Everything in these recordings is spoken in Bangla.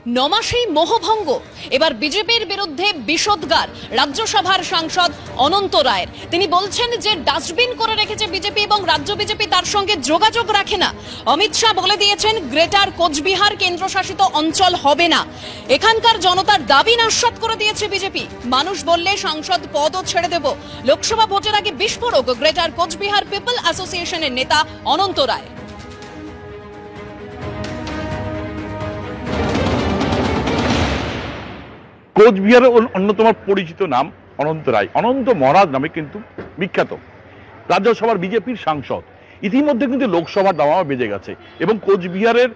নমাসেই মোহভঙ্গ, এবার বিজেপির বিরুদ্ধে বিষোদ্গার রাজ্যসভার সাংসদ অনন্ত রায়ের। তিনি বলছেন যে ডাস্টবিন করে রেখেছে বিজেপি এবং রাজ্য বিজেপি তার সঙ্গে যোগাযোগ রাখে না। অমিত শাহ বলে দিয়েছেন গ্রেটার কোচবিহার কেন্দ্রশাসিত অঞ্চল হবে না। এখানকার জনতার দাবি নস্যাৎ করে দিয়েছে বিজেপি। মানুষ বললে সাংসদ পদও ছেড়ে দেব। লোকসভা ভোটের আগে বিস্ফোরক গ্রেটার কোচবিহার পিপল অ্যাসোসিয়েশনের নেতা অনন্ত রায়। কোচবিহারের অন্যতম পরিচিত নাম অনন্ত রায়, অনন্ত মহারাজ নামে কিন্তু বিখ্যাত রাজ্যসভার বিজেপির সাংসদ। ইতিমধ্যে কিন্তু লোকসভার দাওয়া বেজে গেছে এবং কোচবিহারের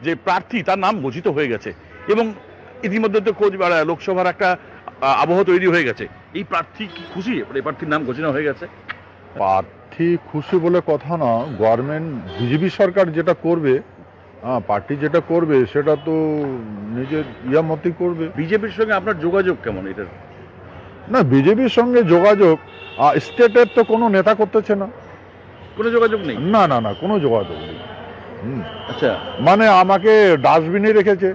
যে প্রার্থী তার নাম ঘোষিত হয়ে গেছে এবং ইতিমধ্যে তো কোচবিহার লোকসভার একটা আবহ তৈরি হয়ে গেছে। এই প্রার্থী কি খুশি? এই প্রার্থীর নাম ঘোষণা হয়ে গেছে। প্রার্থী খুশি বলে কথা না, গভর্নমেন্ট বিজেপি সরকার যেটা করবে, পার্টি যেটা করবে সেটা তো নিজের ইয়া মতই করবে। বিজেপির সঙ্গে আপনার যোগাযোগ কেমন? এটার না, বিজেপির সঙ্গে যোগাযোগ স্টেটের তো কোনো নেতা করতেছে না। কোনো যোগাযোগ নেই? না না না, কোনো যোগাযোগ নেই। আচ্ছা, মানে আমাকে ডাস্টবিনে রেখেছে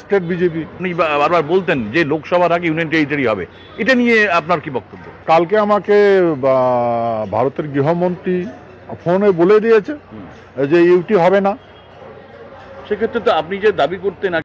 স্টেট বিজেপি। আপনি বারবার বলতেন যে লোকসভার আগে ইউনিয়ন টেরিটরি হবে, এটা নিয়ে আপনার কি বক্তব্য? কালকে আমাকে ভারতের গৃহমন্ত্রী ফোনে বলে দিয়েছে যে ইউটি হবে না। সেক্ষেত্রে তো আপনি যে দাবি করতেন